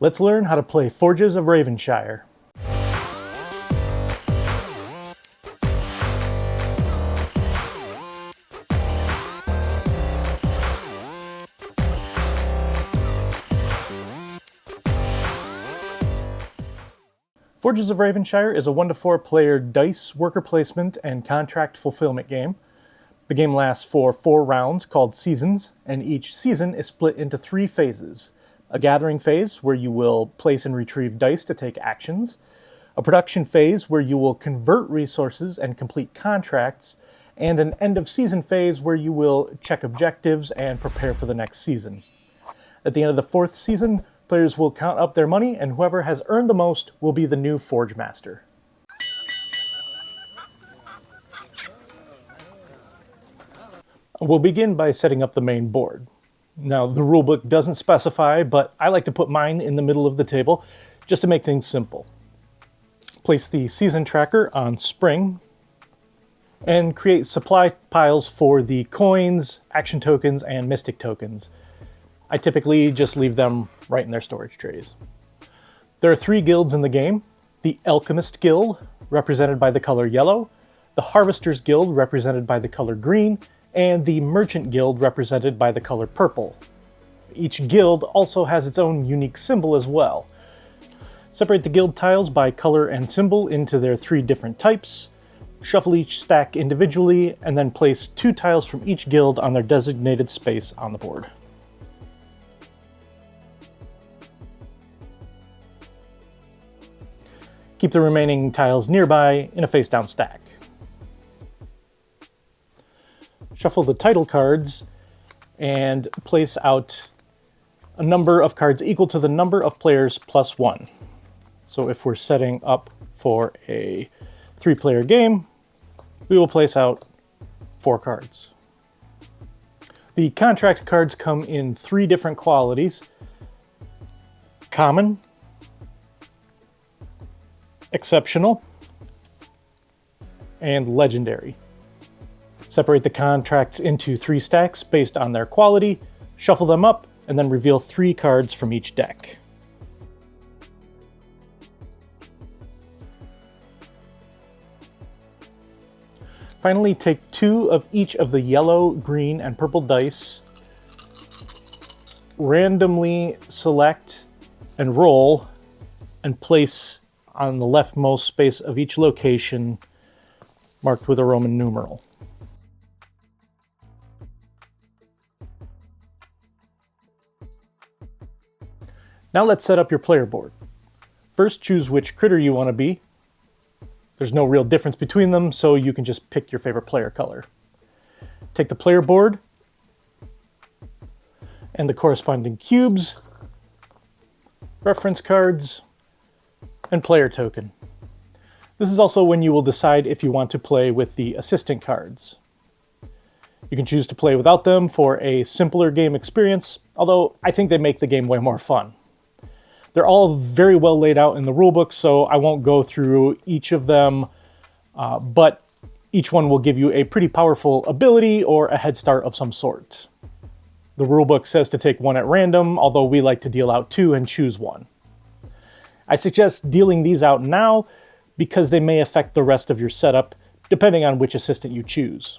Let's learn how to play Forges of Ravenshire. Forges of Ravenshire is a 1-to-4 player dice, worker placement, and contract fulfillment game. The game lasts for 4 rounds called seasons, and each season is split into 3 phases. A gathering phase, where you will place and retrieve dice to take actions. A production phase, where you will convert resources and complete contracts. And an end of season phase, where you will check objectives and prepare for the next season. At the end of the 4th season, players will count up their money, and whoever has earned the most will be the new Forge Master. We'll begin by setting up the main board. Now, the rulebook doesn't specify, but I like to put mine in the middle of the table just to make things simple. Place the season tracker on spring and create supply piles for the coins, action tokens, and mystic tokens. I typically just leave them right in their storage trays. There are 3 guilds in the game: the Alchemist Guild, represented by the color yellow, the Harvester's Guild, represented by the color green, and the Merchant Guild, represented by the color purple. Each guild also has its own unique symbol as well. Separate the guild tiles by color and symbol into their 3 different types, shuffle each stack individually, and then place 2 tiles from each guild on their designated space on the board. Keep the remaining tiles nearby in a face-down stack. Shuffle the title cards and place out a number of cards equal to the number of players plus 1. So if we're setting up for a 3-player game, we will place out 4 cards. The contract cards come in 3 different qualities: common, exceptional, and legendary. Separate the contracts into 3 stacks based on their quality, shuffle them up, and then reveal 3 cards from each deck. Finally, take 2 of each of the yellow, green, and purple dice, randomly select and roll, and place on the leftmost space of each location marked with a Roman numeral. Now let's set up your player board. First, choose which critter you want to be. There's no real difference between them, so you can just pick your favorite player color. Take the player board and the corresponding cubes, reference cards, and player token. This is also when you will decide if you want to play with the assistant cards. You can choose to play without them for a simpler game experience, although I think they make the game way more fun. They're all very well laid out in the rulebook, so I won't go through each of them, but each one will give you a pretty powerful ability or a head start of some sort. The rulebook says to take 1 at random, although we like to deal out 2 and choose 1. I suggest dealing these out now because they may affect the rest of your setup, depending on which assistant you choose.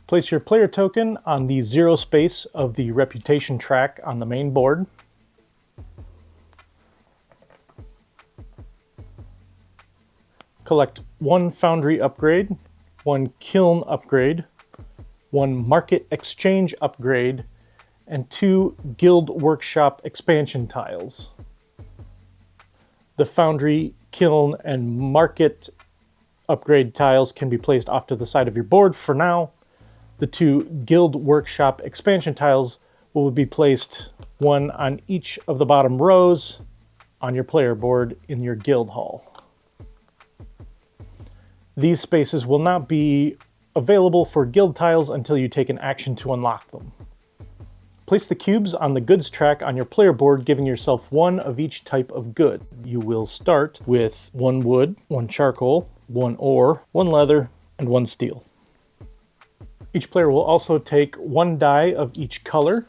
Place your player token on the 0 space of the reputation track on the main board. Collect 1 foundry upgrade, 1 kiln upgrade, 1 market exchange upgrade, and 2 guild workshop expansion tiles. The foundry, kiln, and market upgrade tiles can be placed off to the side of your board for now. The 2 guild workshop expansion tiles will be placed 1 on each of the bottom rows on your player board in your guild hall. These spaces will not be available for guild tiles until you take an action to unlock them. Place the cubes on the goods track on your player board, giving yourself 1 of each type of good. You will start with 1 wood, 1 charcoal, 1 ore, 1 leather, and 1 steel. Each player will also take 1 die of each color,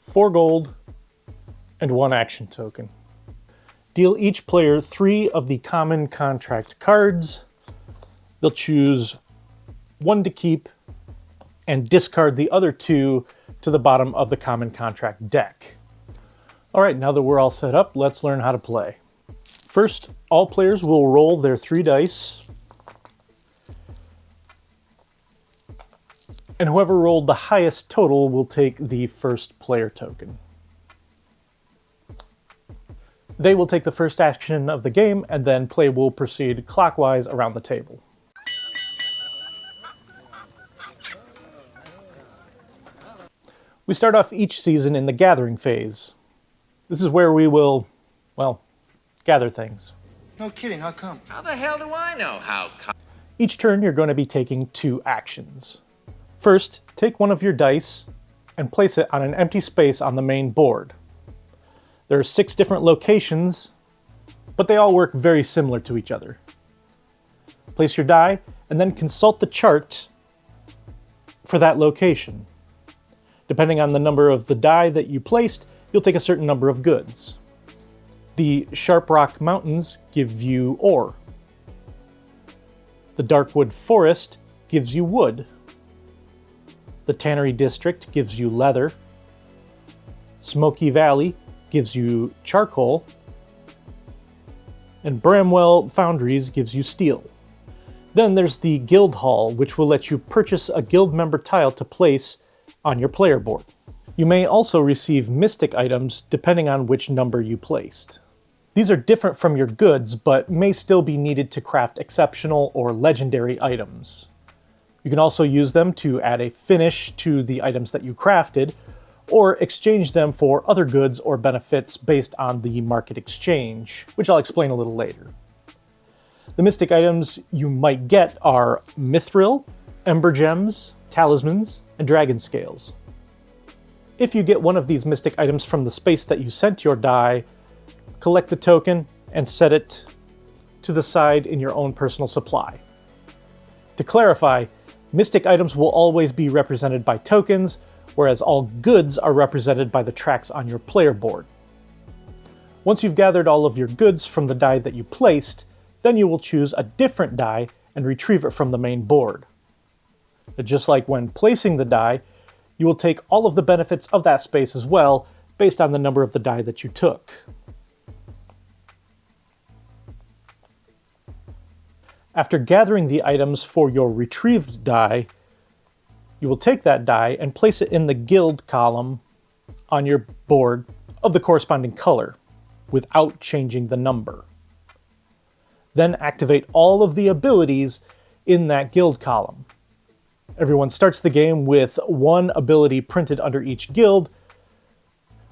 4 gold, and 1 action token. Deal each player 3 of the common contract cards. They'll choose 1 to keep and discard the other 2 to the bottom of the common contract deck. All right, now that we're all set up, let's learn how to play. First, all players will roll their 3 dice, and whoever rolled the highest total will take the first player token. They will take the first action of the game, and then play will proceed clockwise around the table. We start off each season in the gathering phase. This is where we will, well, gather things. No kidding, how come? How the hell do I know how come? Each turn you're going to be taking 2 actions. First, take 1 of your dice and place it on an empty space on the main board. There are 6 different locations, but they all work very similar to each other. Place your die and then consult the chart for that location. Depending on the number of the die that you placed, you'll take a certain number of goods. The Sharp Rock Mountains give you ore. The Darkwood Forest gives you wood. The Tannery District gives you leather. Smoky Valley gives you charcoal. And Bramwell Foundries gives you steel. Then there's the Guild Hall, which will let you purchase a guild member tile to place on your player board. You may also receive mystic items depending on which number you placed. These are different from your goods, but may still be needed to craft exceptional or legendary items. You can also use them to add a finish to the items that you crafted, or exchange them for other goods or benefits based on the market exchange, which I'll explain a little later. The mystic items you might get are mithril, ember gems, talismans, and dragon scales. If you get one of these mystic items from the space that you sent your die, collect the token and set it to the side in your own personal supply. To clarify, mystic items will always be represented by tokens, whereas all goods are represented by the tracks on your player board. Once you've gathered all of your goods from the die that you placed, then you will choose a different die and retrieve it from the main board. Just like when placing the die, you will take all of the benefits of that space as well, based on the number of the die that you took. After gathering the items for your retrieved die, you will take that die and place it in the guild column on your board of the corresponding color, without changing the number. Then activate all of the abilities in that guild column. Everyone starts the game with 1 ability printed under each guild,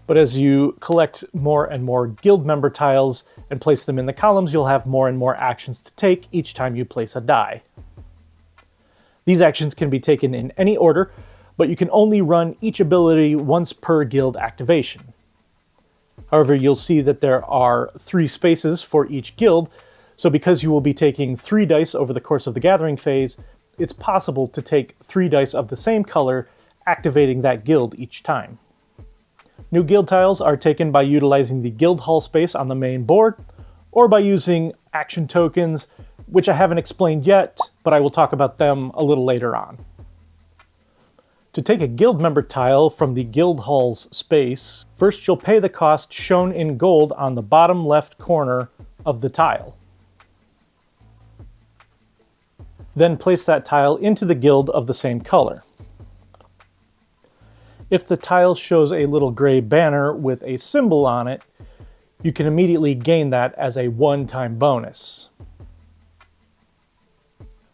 but as you collect more and more guild member tiles and place them in the columns, you'll have more and more actions to take each time you place a die. These actions can be taken in any order, but you can only run each ability once per guild activation. However, you'll see that there are 3 spaces for each guild, so because you will be taking 3 dice over the course of the gathering phase, it's possible to take 3 dice of the same color, activating that guild each time. New guild tiles are taken by utilizing the guild hall space on the main board, or by using action tokens, which I haven't explained yet, but I will talk about them a little later on. To take a guild member tile from the guild hall's space, first you'll pay the cost shown in gold on the bottom left corner of the tile. Then place that tile into the guild of the same color. If the tile shows a little gray banner with a symbol on it, you can immediately gain that as a one-time bonus.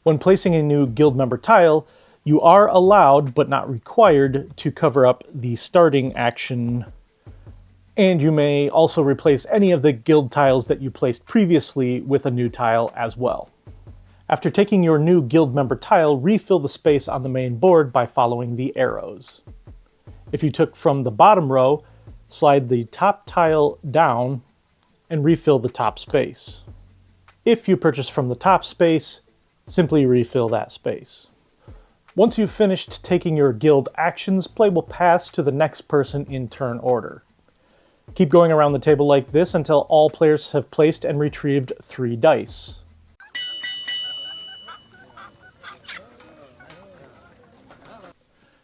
When placing a new guild member tile, you are allowed, but not required, to cover up the starting action, and you may also replace any of the guild tiles that you placed previously with a new tile as well. After taking your new guild member tile, refill the space on the main board by following the arrows. If you took from the bottom row, slide the top tile down and refill the top space. If you purchase from the top space, simply refill that space. Once you've finished taking your guild actions, play will pass to the next person in turn order. Keep going around the table like this until all players have placed and retrieved 3 dice.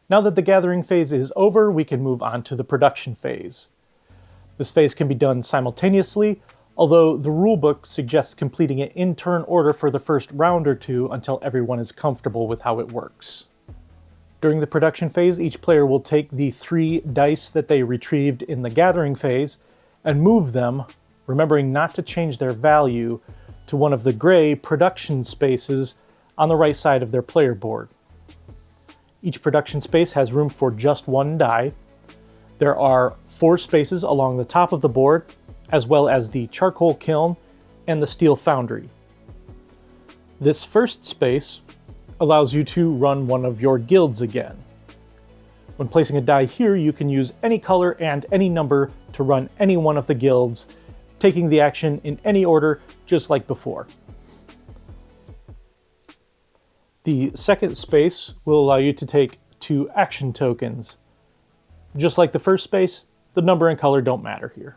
Now that the gathering phase is over, we can move on to the production phase. This phase can be done simultaneously, although the rulebook suggests completing it in turn order for the first round or two until everyone is comfortable with how it works. During the production phase, each player will take the 3 dice that they retrieved in the gathering phase and move them, remembering not to change their value, to one of the gray production spaces on the right side of their player board. Each production space has room for just 1 die. There are 4 spaces along the top of the board, as well as the charcoal kiln and the steel foundry. This first space allows you to run one of your guilds again. When placing a die here, you can use any color and any number to run any one of the guilds, taking the action in any order, just like before. The second space will allow you to take 2 action tokens. Just like the first space, the number and color don't matter here.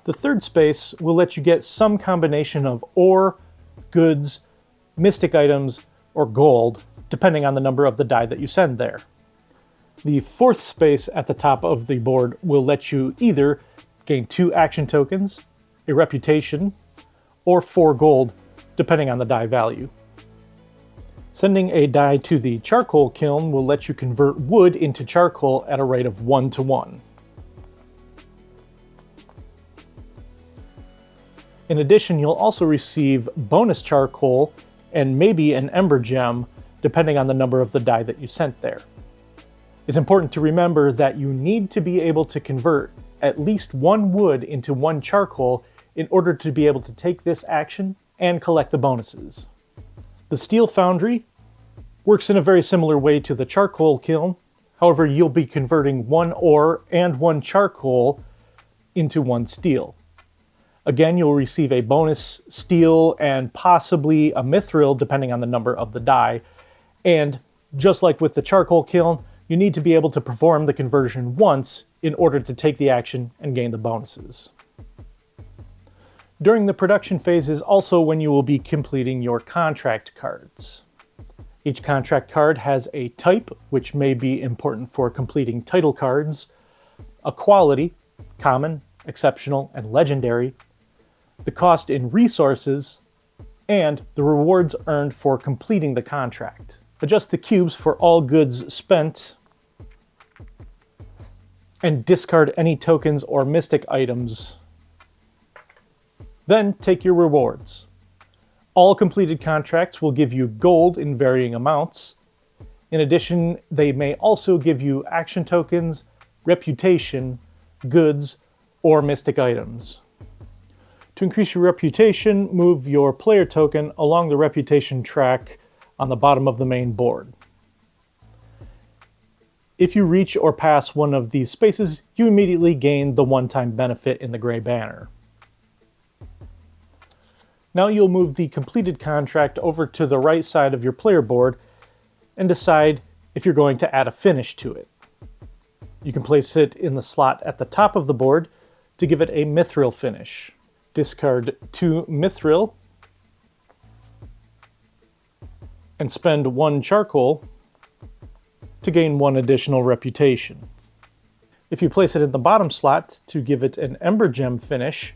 The third space will let you get some combination of ore, goods, mystic items, or gold, depending on the number of the die that you send there. The fourth space at the top of the board will let you either gain 2 action tokens, a reputation, or 4 gold, depending on the die value. Sending a die to the charcoal kiln will let you convert wood into charcoal at a rate of 1-to-1. In addition, you'll also receive bonus charcoal and maybe an ember gem, depending on the number of the die that you sent there. It's important to remember that you need to be able to convert at least 1 wood into 1 charcoal in order to be able to take this action and collect the bonuses. The steel foundry works in a very similar way to the charcoal kiln. However, you'll be converting 1 ore and 1 charcoal into 1 steel. Again, you'll receive a bonus steel and possibly a mithril depending on the number of the die. And just like with the charcoal kiln, you need to be able to perform the conversion once in order to take the action and gain the bonuses. During the production phase is also when you will be completing your contract cards. Each contract card has a type, which may be important for completing title cards, a quality, common, exceptional, and legendary, the cost in resources, and the rewards earned for completing the contract. Adjust the cubes for all goods spent, and discard any tokens or mystic items. Then take your rewards. All completed contracts will give you gold in varying amounts. In addition, they may also give you action tokens, reputation, goods, or mystic items. To increase your reputation, move your player token along the reputation track on the bottom of the main board. If you reach or pass one of these spaces, you immediately gain the one-time benefit in the gray banner. Now you'll move the completed contract over to the right side of your player board and decide if you're going to add a finish to it. You can place it in the slot at the top of the board to give it a mithril finish. Discard 2 mithril and spend 1 charcoal to gain 1 additional reputation. If you place it in the bottom slot to give it an ember gem finish,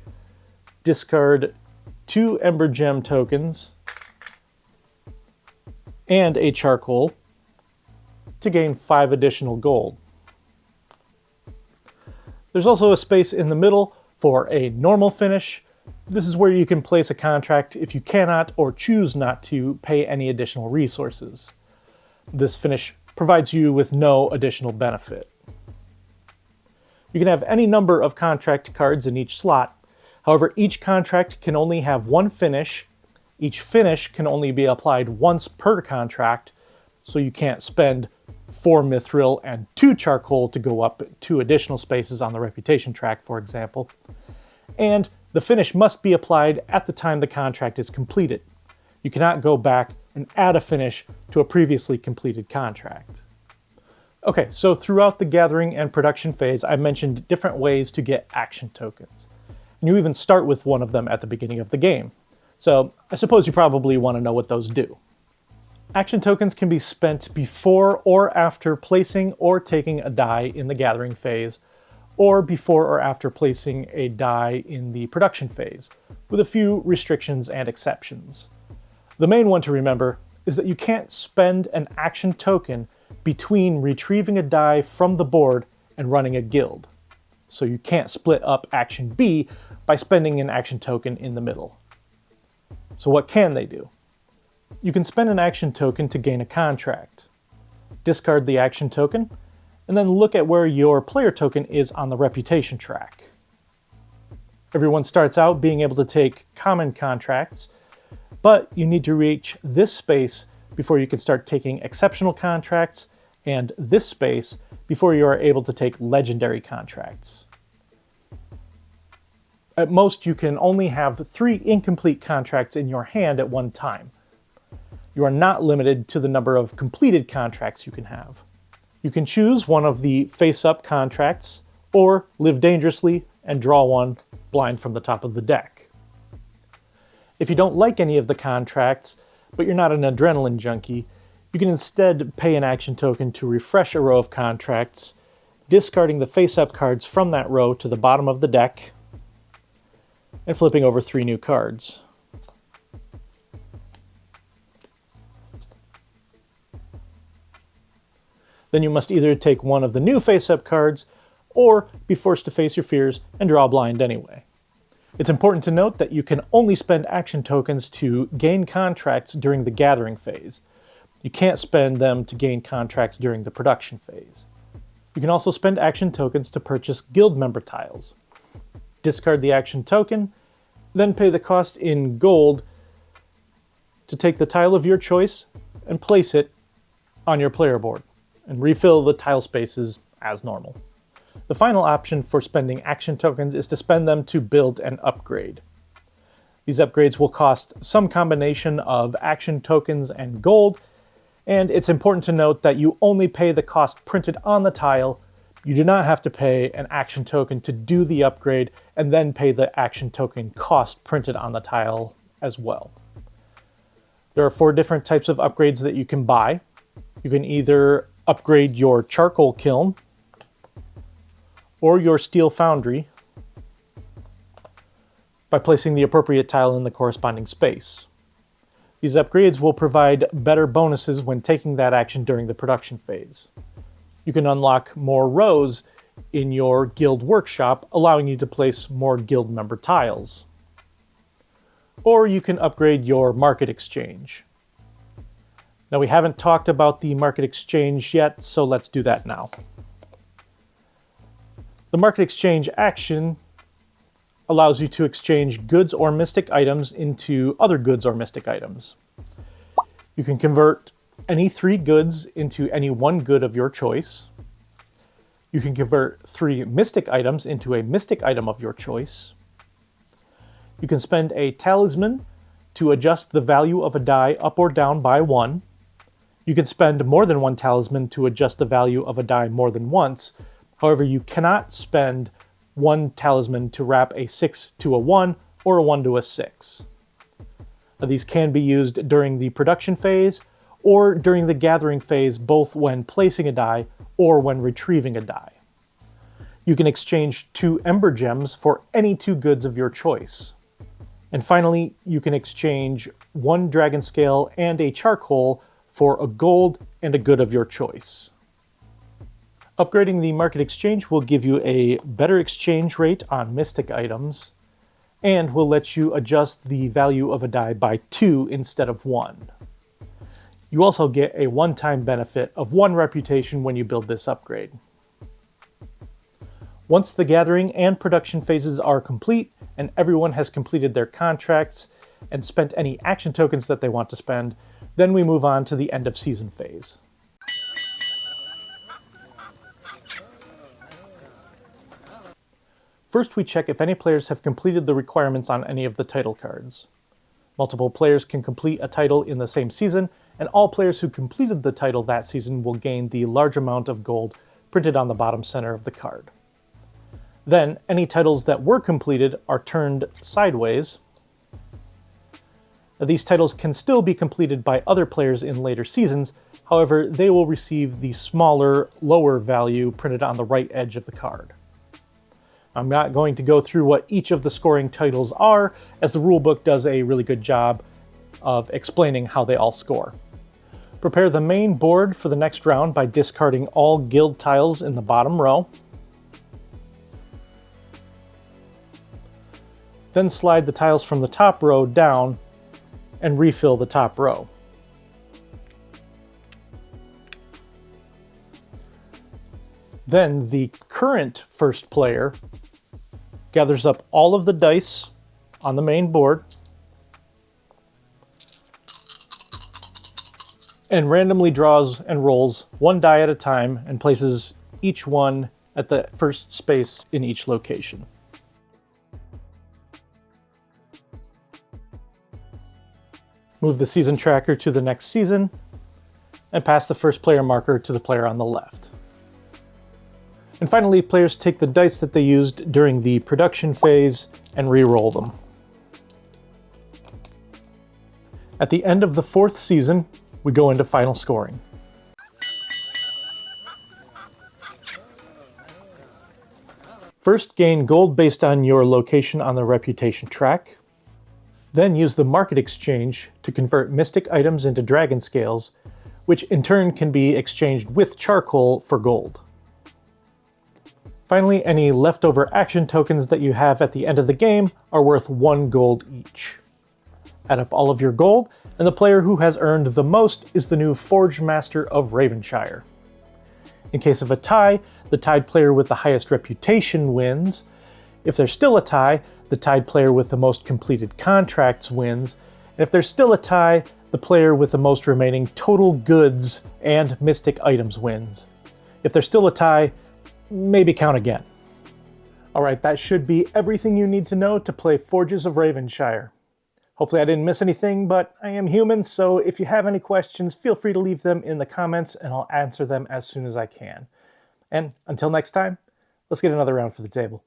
discard 2 ember gem tokens and a charcoal to gain 5 additional gold. There's also a space in the middle for a normal finish. This is where you can place a contract if you cannot or choose not to pay any additional resources. This finish provides you with no additional benefit. You can have any number of contract cards in each slot. However, each contract can only have 1 finish. Each finish can only be applied once per contract, so you can't spend 4 mithril and 2 charcoal to go up 2 additional spaces on the reputation track, for example. And the finish must be applied at the time the contract is completed. You cannot go back and add a finish to a previously completed contract. Okay, so throughout the gathering and production phase, I mentioned different ways to get action tokens. And you even start with one of them at the beginning of the game. So I suppose you probably want to know what those do. Action tokens can be spent before or after placing or taking a die in the gathering phase, or before or after placing a die in the production phase, with a few restrictions and exceptions. The main one to remember is that you can't spend an action token between retrieving a die from the board and running a guild. So you can't split up action B by spending an action token in the middle. So what can they do? You can spend an action token to gain a contract. Discard the action token, and then look at where your player token is on the reputation track. Everyone starts out being able to take common contracts, but you need to reach this space before you can start taking exceptional contracts, and this space before you are able to take legendary contracts. At most, you can only have 3 incomplete contracts in your hand at one time. You are not limited to the number of completed contracts you can have. You can choose one of the face-up contracts, or live dangerously and draw one blind from the top of the deck. If you don't like any of the contracts, but you're not an adrenaline junkie, you can instead pay an action token to refresh a row of contracts, discarding the face-up cards from that row to the bottom of the deck, and flipping over 3 new cards. Then you must either take one of the new face-up cards, or be forced to face your fears and draw blind anyway. It's important to note that you can only spend action tokens to gain contracts during the gathering phase. You can't spend them to gain contracts during the production phase. You can also spend action tokens to purchase guild member tiles. Discard the action token, then pay the cost in gold to take the tile of your choice and place it on your player board, and refill the tile spaces as normal. The final option for spending action tokens is to spend them to build and upgrade. These upgrades will cost some combination of action tokens and gold, and it's important to note that you only pay the cost printed on the tile. You do not have to pay an action token to do the upgrade and then pay the action token cost printed on the tile as well. There are 4 different types of upgrades that you can buy. You can either upgrade your charcoal kiln or your steel foundry by placing the appropriate tile in the corresponding space. These upgrades will provide better bonuses when taking that action during the production phase. You can unlock more rows in your guild workshop, allowing you to place more guild member tiles. Or you can upgrade your market exchange. Now, we haven't talked about the market exchange yet, so let's do that now. The market exchange action allows you to exchange goods or mystic items into other goods or mystic items. You can convert any 3 goods into any 1 good of your choice. You can convert 3 mystic items into a mystic item of your choice. You can spend a talisman to adjust the value of a die up or down by 1. You can spend more than 1 talisman to adjust the value of a die more than once. However, you cannot spend 1 talisman to wrap a 6 to a 1 or a 1 to a 6. Now, these can be used during the production phase or during the gathering phase, both when placing a die or when retrieving a die. You can exchange 2 ember gems for any 2 goods of your choice. And finally, you can exchange 1 dragon scale and a charcoal for a gold and a good of your choice. Upgrading the market exchange will give you a better exchange rate on mystic items, and will let you adjust the value of a die by 2 instead of 1. You also get a one-time benefit of 1 reputation when you build this upgrade. Once the gathering and production phases are complete, and everyone has completed their contracts and spent any action tokens that they want to spend, then we move on to the end of season phase. First, we check if any players have completed the requirements on any of the title cards. Multiple players can complete a title in the same season, and all players who completed the title that season will gain the large amount of gold printed on the bottom center of the card. Then, any titles that were completed are turned sideways. Now, these titles can still be completed by other players in later seasons, however, they will receive the smaller, lower value printed on the right edge of the card. I'm not going to go through what each of the scoring titles are, as the rulebook does a really good job of explaining how they all score. Prepare the main board for the next round by discarding all guild tiles in the bottom row. Then slide the tiles from the top row down and refill the top row. Then the current first player gathers up all of the dice on the main board and randomly draws and rolls one die at a time and places each one at the first space in each location. Move the season tracker to the next season and pass the first player marker to the player on the left. And finally, players take the dice that they used during the production phase and re-roll them. At the end of the 4th season, we go into final scoring. First, gain gold based on your location on the reputation track. Then use the market exchange to convert mystic items into dragon scales, which in turn can be exchanged with charcoal for gold. Finally, any leftover action tokens that you have at the end of the game are worth 1 gold each. Add up all of your gold, and the player who has earned the most is the new Forge Master of Ravenshire. In case of a tie, the tied player with the highest reputation wins. If there's still a tie, the tied player with the most completed contracts wins. And if there's still a tie, the player with the most remaining total goods and mystic items wins. If there's still a tie, maybe count again. Alright, that should be everything you need to know to play Forges of Ravenshire. Hopefully I didn't miss anything, but I am human, so if you have any questions, feel free to leave them in the comments and I'll answer them as soon as I can. And until next time, let's get another round for the table.